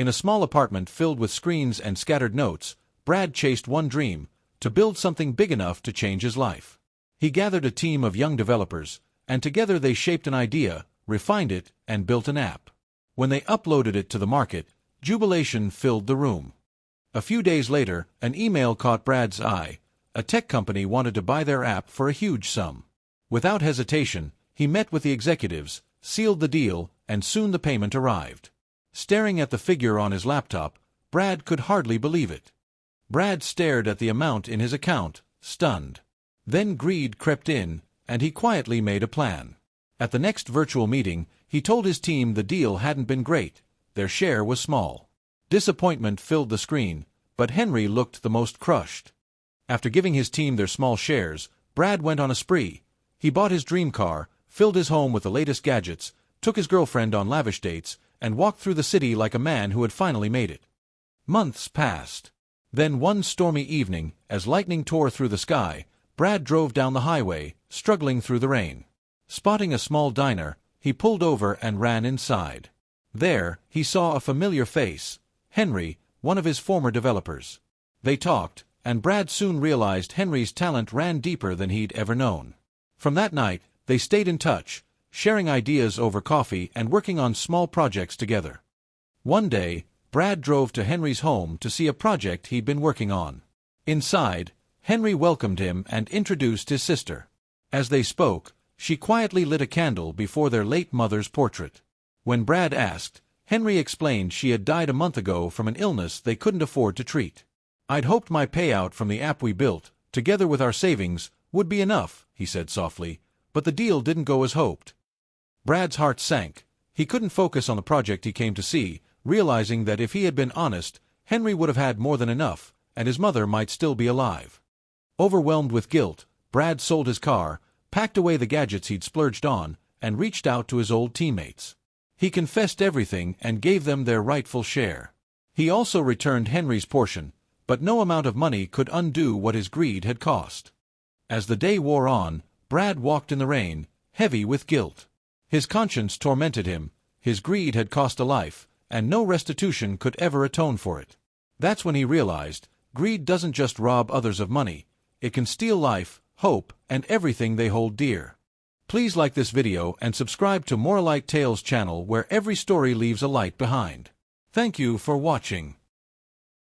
In a small apartment filled with screens and scattered notes, Brad chased one dream: to build something big enough to change his life. He gathered a team of young developers, and together they shaped an idea, refined it, and built an app. When they uploaded it to the market, jubilation filled the room. A few days later, an email caught Brad's eye. A tech company wanted to buy their app for a huge sum. Without hesitation, he met with the executives, sealed the deal, and soon the payment arrived. Staring at the figure on his laptop, Brad could hardly believe it. Brad stared at the amount in his account, stunned. Then greed crept in, and he quietly made a plan. At the next virtual meeting, he told his team the deal hadn't been great. Their share was small. Disappointment filled the screen, but Henry looked the most crushed. After giving his team their small shares, Brad went on a spree. He bought his dream car, filled his home with the latest gadgets, took his girlfriend on lavish dates, and walked through the city like a man who had finally made it. Months passed. Then one stormy evening, as lightning tore through the sky, Brad drove down the highway, struggling through the rain. Spotting a small diner, he pulled over and ran inside. There, he saw a familiar face: Henry, one of his former developers. They talked, and Brad soon realized Henry's talent ran deeper than he'd ever known. From that night, they stayed in touch, sharing ideas over coffee and working on small projects together. One day, Brad drove to Henry's home to see a project he'd been working on. Inside, Henry welcomed him and introduced his sister. As they spoke, she quietly lit a candle before their late mother's portrait. When Brad asked, Henry explained she had died a month ago from an illness they couldn't afford to treat. "I'd hoped my payout from the app we built, together with our savings, would be enough," he said softly, "but the deal didn't go as hoped." Brad's heart sank. He couldn't focus on the project he came to see, realizing that if he had been honest, Henry would have had more than enough, and his mother might still be alive. Overwhelmed with guilt, Brad sold his car, packed away the gadgets he'd splurged on, and reached out to his old teammates. He confessed everything and gave them their rightful share. He also returned Henry's portion, but no amount of money could undo what his greed had cost. As the day wore on, Brad walked in the rain, heavy with guilt. His conscience tormented him. His greed had cost a life, and no restitution could ever atone for it. That's when he realized, greed doesn't just rob others of money, it can steal life, hope, and everything they hold dear. Please like this video and subscribe to Moralight Tales channel, where every story leaves a light behind. Thank you for watching.